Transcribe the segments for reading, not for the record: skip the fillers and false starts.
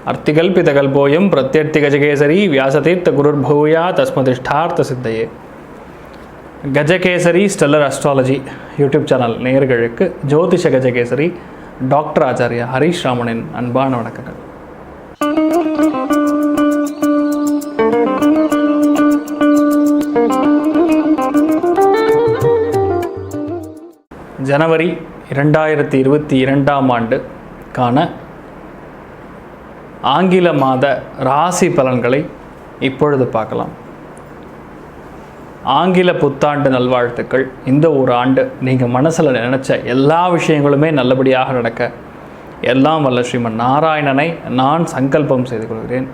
अर्तिकल्पितकल्पोऽयं प्रत्यर्थिगजकेसरी व्यासतीर्थगुरुर्भूया तस्मदिष्टार्थसिद्धये. Gajakesari stellar astrology YouTube channel நேயர்களுக்கு ஜோதிஷ கஜகேசரி டாக்டர் ஆச்சாரியா ஹரீஷ் ராமனின் அன்பான வணக்கங்கள். ஜனவரி 2022 ஆண்டுக்கான ஆங்கில மாத ராசி பலன்களை இப்பொழுது பார்க்கலாம். ஆங்கில புத்தாண்டு நல்வாழ்த்துக்கள். இந்த ஒரு ஆண்டு நீங்கள் மனசில் நினச்ச எல்லா விஷயங்களுமே நல்லபடியாக நடக்க எல்லாம் வல்ல ஸ்ரீமன் நாராயணனை நான் சங்கல்பம் செய்து கொள்கிறேன்.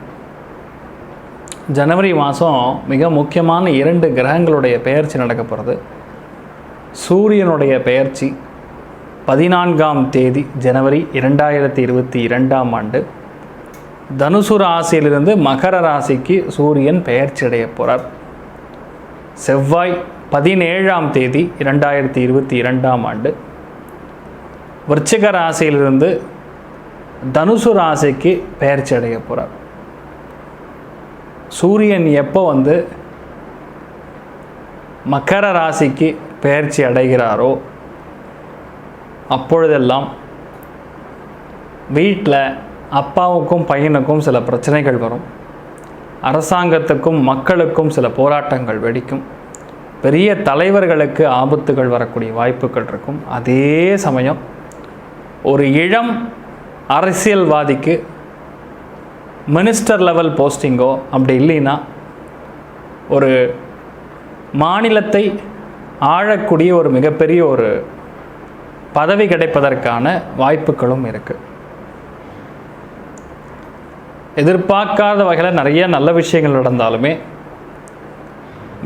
ஜனவரி மாதம் மிக முக்கியமான 2 கிரகங்களுடைய பெயர்ச்சி நடக்க போகிறது. சூரியனுடைய பெயர்ச்சி 14ஆம் தேதி ஜனவரி 2022 ஆண்டு தனுசு ராசியிலிருந்து மகர ராசிக்கு சூரியன் பெயர்ச்சி அடைய போகிறார். செவ்வாய் 17ஆம் தேதி 2022 ஆண்டு விருச்சிக ராசியிலிருந்து தனுசு ராசிக்கு பெயர்ச்சி அடைய போகிறார். சூரியன் எப்போ மகர ராசிக்கு பெயர்ச்சி அடைகிறாரோ அப்பொழுதெல்லாம் வீட்டில் அப்பாவுக்கும் பையனுக்கும் சில பிரச்சனைகள் வரும். அரசாங்கத்துக்கும் மக்களுக்கும் சில போராட்டங்கள் வெடிக்கும். பெரிய தலைவர்களுக்கு ஆபத்துகள் வரக்கூடிய வாய்ப்புகள் இருக்கும். அதே சமயம் ஒரு இளம் அரசியல்வாதிக்கு மினிஸ்டர் லெவல் போஸ்டிங்கோ அப்படி இல்லைன்னா ஒரு மாநிலத்தை ஆளக்கூடிய ஒரு மிகப்பெரிய ஒரு பதவி கிடைப்பதற்கான வாய்ப்புகளும் இருக்குது. எதிர்பார்க்காத வகையில் நிறைய நல்ல விஷயங்கள் நடந்தாலுமே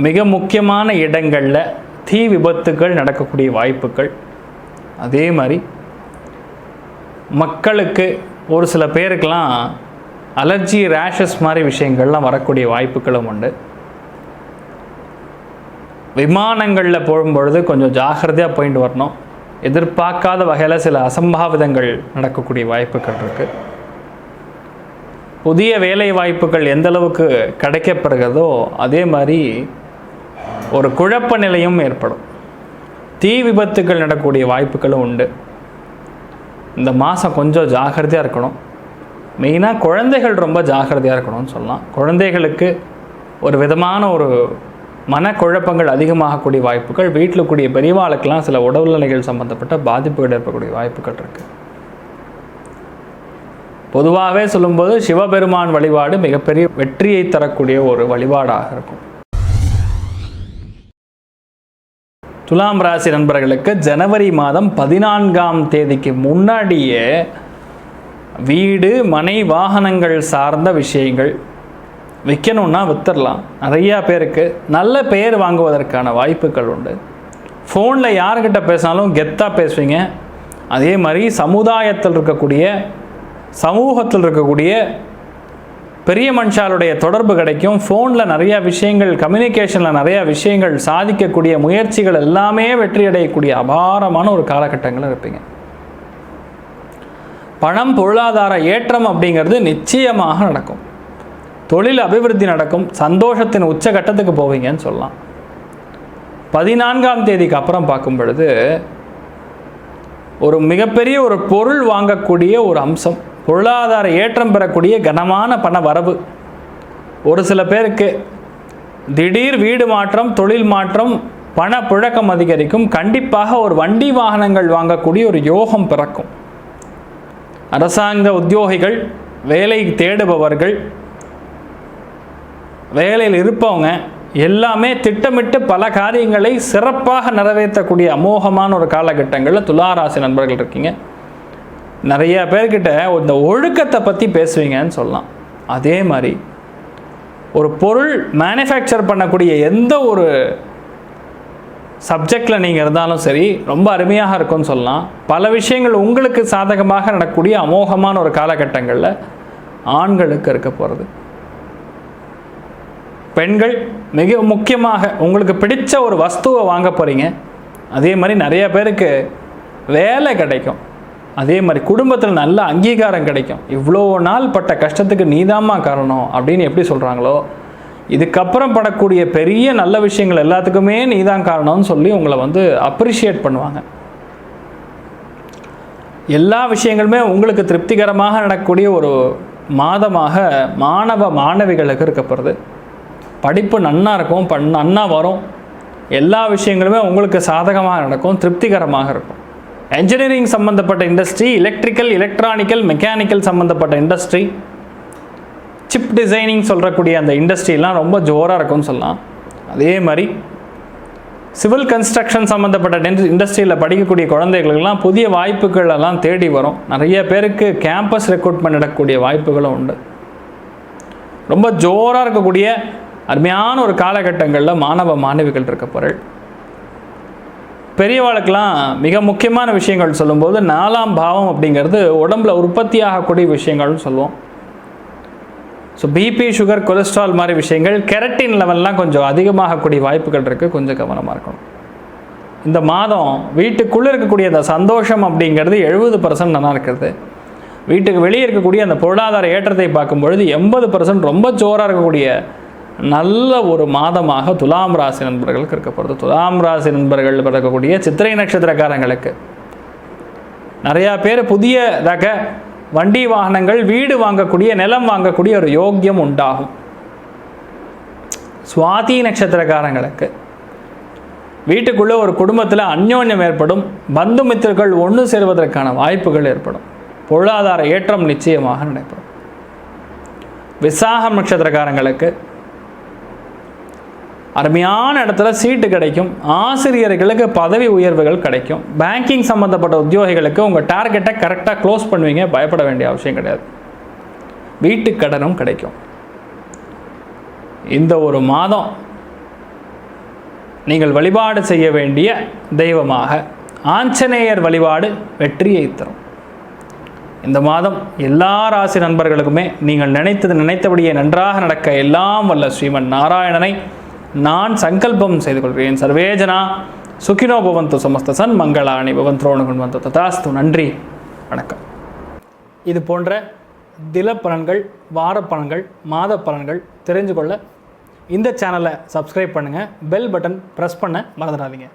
மிக முக்கியமான இடங்களில் தீ விபத்துகள் நடக்கக்கூடிய வாய்ப்புகள், அதே மாதிரி மக்களுக்கு ஒரு சில பேருக்கெல்லாம் அலர்ஜி ரேஷஸ் மாதிரி விஷயங்கள்லாம் வரக்கூடிய வாய்ப்புகளும் உண்டு. விமானங்களில் போகும்பொழுது கொஞ்சம் ஜாக்கிரதையாக போயிட்டு வரணும். எதிர்பார்க்காத வகையில் சில அசம்பாவிதங்கள் நடக்கக்கூடிய வாய்ப்புகள் இருக்குது. புதிய வேலை வாய்ப்புகள் எந்த அளவுக்கு கிடைக்கப்படுகிறதோ அதே மாதிரி ஒரு குழப்ப நிலையும் ஏற்படும். தீ விபத்துகள் நடக்கக்கூடிய வாய்ப்புகளும் உண்டு. இந்த மாதம் கொஞ்சம் ஜாக்கிரதையாக இருக்கணும். மெயினாக குழந்தைகள் ரொம்ப ஜாக்கிரதையாக இருக்கணும்னு சொல்லலாம். குழந்தைகளுக்கு ஒரு விதமான ஒரு மனக்குழப்பங்கள் அதிகமாகக்கூடிய வாய்ப்புகள், வீட்டில் கூடிய பெரியவாளுக்கெல்லாம் சில உடல்நிலைகள் சம்பந்தப்பட்ட பாதிப்புகள் ஏற்படக்கூடிய வாய்ப்புகள் இருக்குது. பொதுவாகவே சொல்லும்போது சிவபெருமான் வழிபாடு மிகப்பெரிய வெற்றியை தரக்கூடிய ஒரு வழிபாடாக இருக்கும். துலாம் ராசி நண்பர்களுக்கு ஜனவரி மாதம் 14ஆம் தேதிக்கு முன்னாடியே வீடு மனை வாகனங்கள் சார்ந்த விஷயங்கள் விற்கணுன்னா விற்றுடலாம். நிறையா பேருக்கு நல்ல பெயர் வாங்குவதற்கான வாய்ப்புகள் உண்டு. ஃபோனில் யார்கிட்ட பேசினாலும் கெத்தாக பேசுவீங்க. அதே மாதிரி சமுதாயத்தில் இருக்கக்கூடிய பெரிய மனுஷாலுடைய தொடர்பு கிடைக்கும். ஃபோனில் நிறையா விஷயங்கள், கம்யூனிகேஷனில் நிறையா விஷயங்கள் சாதிக்கக்கூடிய முயற்சிகள் எல்லாமே வெற்றி அடையக்கூடிய அபாரமான ஒரு காலகட்டங்களில் இருப்பீங்க. பணம் பொருளாதார ஏற்றம் அப்படிங்கிறது நிச்சயமாக நடக்கும். தொழில் அபிவிருத்தி நடக்கும். சந்தோஷத்தின் உச்சகட்டத்துக்கு போவீங்கன்னு சொல்லலாம். 14ஆம் தேதிக்கு அப்புறம் பார்க்கும் பொழுது ஒரு மிகப்பெரிய ஒரு பொருள் வாங்கக்கூடிய ஒரு அம்சம், பொருளாதார ஏற்றம் பெறக்கூடிய கனமான பண வரவு. ஒரு சில பேருக்கு திடீர் வீடு மாற்றம், தொழில் மாற்றம், பண புழக்கம் அதிகரிக்கும். கண்டிப்பாக ஒரு வண்டி வாகனங்கள் வாங்கக்கூடிய ஒரு யோகம் பிறக்கும். அரசாங்க உத்தியோகிகள், வேலை தேடுபவர்கள், வேலையில் இருப்பவங்க எல்லாமே திட்டமிட்டு பல காரியங்களை சிறப்பாக நிறைவேற்றக்கூடிய அமோகமான ஒரு காலகட்டங்களில் துளாராசி நண்பர்கள் இருக்கீங்க. நிறைய பேர்கிட்ட இந்த ஒழுக்கத்தை பற்றி பேசுவீங்கன்னு சொல்லலாம். அதே மாதிரி ஒரு பொருள் மேனுஃபேக்சர் பண்ணக்கூடிய எந்த ஒரு சப்ஜெக்டில் நீங்கள் இருந்தாலும் சரி ரொம்ப அருமையாக இருக்கும்னு சொல்லலாம். பல விஷயங்கள் உங்களுக்கு சாதகமாக நடக்கக்கூடிய அமோகமான ஒரு காலகட்டங்களில் ஆண்களுக்கு இருக்க போகிறது. பெண்கள் மிக முக்கியமாக உங்களுக்கு பிடிச்ச ஒரு வஸ்துவை வாங்க போகிறீங்க. அதே மாதிரி நிறைய பேருக்கு வேலை கிடைக்கும். அதே மாதிரி குடும்பத்தில் நல்ல அங்கீகாரம் கிடைக்கும். இவ்வளோ நாள் பட்ட கஷ்டத்துக்கு நீதாம்மா காரணம் அப்படின்னு எப்படி சொல்கிறாங்களோ, இதுக்கப்புறம் படக்கூடிய பெரிய நல்ல விஷயங்கள் எல்லாத்துக்குமே நீதான் காரணம்னு சொல்லி உங்களை அப்ரிஷியேட் பண்ணுவாங்க. எல்லா விஷயங்களுமே உங்களுக்கு திருப்திகரமாக நடக்கக்கூடிய ஒரு மாதமாக மாணவ மாணவிகளுக்கு இருக்கப்படுறது. படிப்பு நன்னா இருக்கும், நன்னா வரும். எல்லா விஷயங்களுமே உங்களுக்கு சாதகமாக நடக்கும், திருப்திகரமாக இருக்கும். என்ஜினியரிங் சம்மந்தப்பட்ட இண்டஸ்ட்ரி, எலக்ட்ரிக்கல், எலக்ட்ரானிக்கல், மெக்கானிக்கல் சம்மந்தப்பட்ட இண்டஸ்ட்ரி, சிப் டிசைனிங் சொல்கிறக்கூடிய அந்த இண்டஸ்ட்ரியெலாம் ரொம்ப ஜோராக இருக்கும்னு சொல்லலாம். அதே மாதிரி சிவில் கன்ஸ்ட்ரக்ஷன் சம்மந்தப்பட்ட இண்டஸ்ட்ரியில் படிக்கக்கூடிய குழந்தைகளுக்கெல்லாம் புதிய வாய்ப்புகள் எல்லாம் தேடி வரும். நிறைய பேருக்கு கேம்பஸ் ரெக்ரூட்மெண்ட் நடக்கக்கூடிய வாய்ப்புகளும் உண்டு. ரொம்ப ஜோராக இருக்கக்கூடிய அருமையான ஒரு காலகட்டங்களில் மாணவ மாணவிகள் இருக்க பொருள். பெரியவாளுக்கெல்லாம் மிக முக்கியமான விஷயங்கள் சொல்லும்போது 4ஆம் பாவம் அப்படிங்கிறது உடம்புல உற்பத்தி ஆகக்கூடிய விஷயங்கள்னு சொல்லுவோம். ஸோ பிபி, சுகர், கொலஸ்ட்ரால் மாதிரி விஷயங்கள், கெரட்டின் லெவல்லாம் கொஞ்சம் அதிகமாகக்கூடிய வாய்ப்புகள் இருக்குது. கொஞ்சம் கவனமாக இருக்கணும். இந்த மாதம் வீட்டுக்குள்ளே இருக்கக்கூடிய அந்த சந்தோஷம் அப்படிங்கிறது 70% நல்லா இருக்கிறது. வீட்டுக்கு வெளியே இருக்கக்கூடிய அந்த பொருளாதார ஏற்றத்தை பார்க்கும்பொழுது 80% ரொம்ப ஜோராக இருக்கக்கூடிய நல்ல ஒரு மாதமாக துலாம் ராசி நண்பர்களுக்கு இருக்கப்படுது. துலாம் ராசி நண்பர்கள் பிறக்கக்கூடிய சித்திரை நட்சத்திரக்காரங்களுக்கு நிறையா பேர் புதியதாக வண்டி வாகனங்கள், வீடு வாங்கக்கூடிய, நிலம் வாங்கக்கூடிய ஒரு யோக்கியம் உண்டாகும். சுவாதி நட்சத்திரக்காரங்களுக்கு வீட்டுக்குள்ளே ஒரு குடும்பத்தில் அந்யோன்யம் ஏற்படும். பந்து மித்திரர்கள் ஒன்று சேர்வதற்கான வாய்ப்புகள் ஏற்படும். பொருளாதார ஏற்றம் நிச்சயமாக நடைபெறும். விசாகம் நட்சத்திரக்காரங்களுக்கு அருமையான இடத்துல சீட்டு கிடைக்கும். ஆசிரியர்களுக்கு பதவி உயர்வுகள் கிடைக்கும். பேங்கிங் சம்மந்தப்பட்ட உத்தியோகிகளுக்கு உங்கள் டார்கெட்டை கரெக்டாக க்ளோஸ் பண்ணுவீங்க. பயப்பட வேண்டிய அவசியம் கிடையாது. வீட்டு கடனும் கிடைக்கும். இந்த ஒரு மாதம் நீங்கள் வழிபாடு செய்ய வேண்டிய தெய்வமாக ஆஞ்சநேயர் வழிபாடு வெற்றியை தரும். இந்த மாதம் எல்லா ராசி நண்பர்களுக்குமே நீங்கள் நினைத்தபடியே நன்றாக நடக்க எல்லாம் வல்ல ஸ்ரீமன் நாராயணனை நான் சங்கல்பம் செய்து கொள்கிறேன். சர்வேஜனா சுகினோ பவந்து, சமஸ்த சன் மங்களாணி பவந்த்ரோணுகுண்வந்து ததாஸ்து. நன்றி, வணக்கம். இது போன்ற தில பலன்கள், வார பலன்கள், மாத பலன்கள் தெரிஞ்சு கொள்ள இந்த சேனலை சப்ஸ்கிரைப் பண்ணுங்கள். பெல் பட்டன் ப்ரெஸ் பண்ண மறந்துடாதீங்க.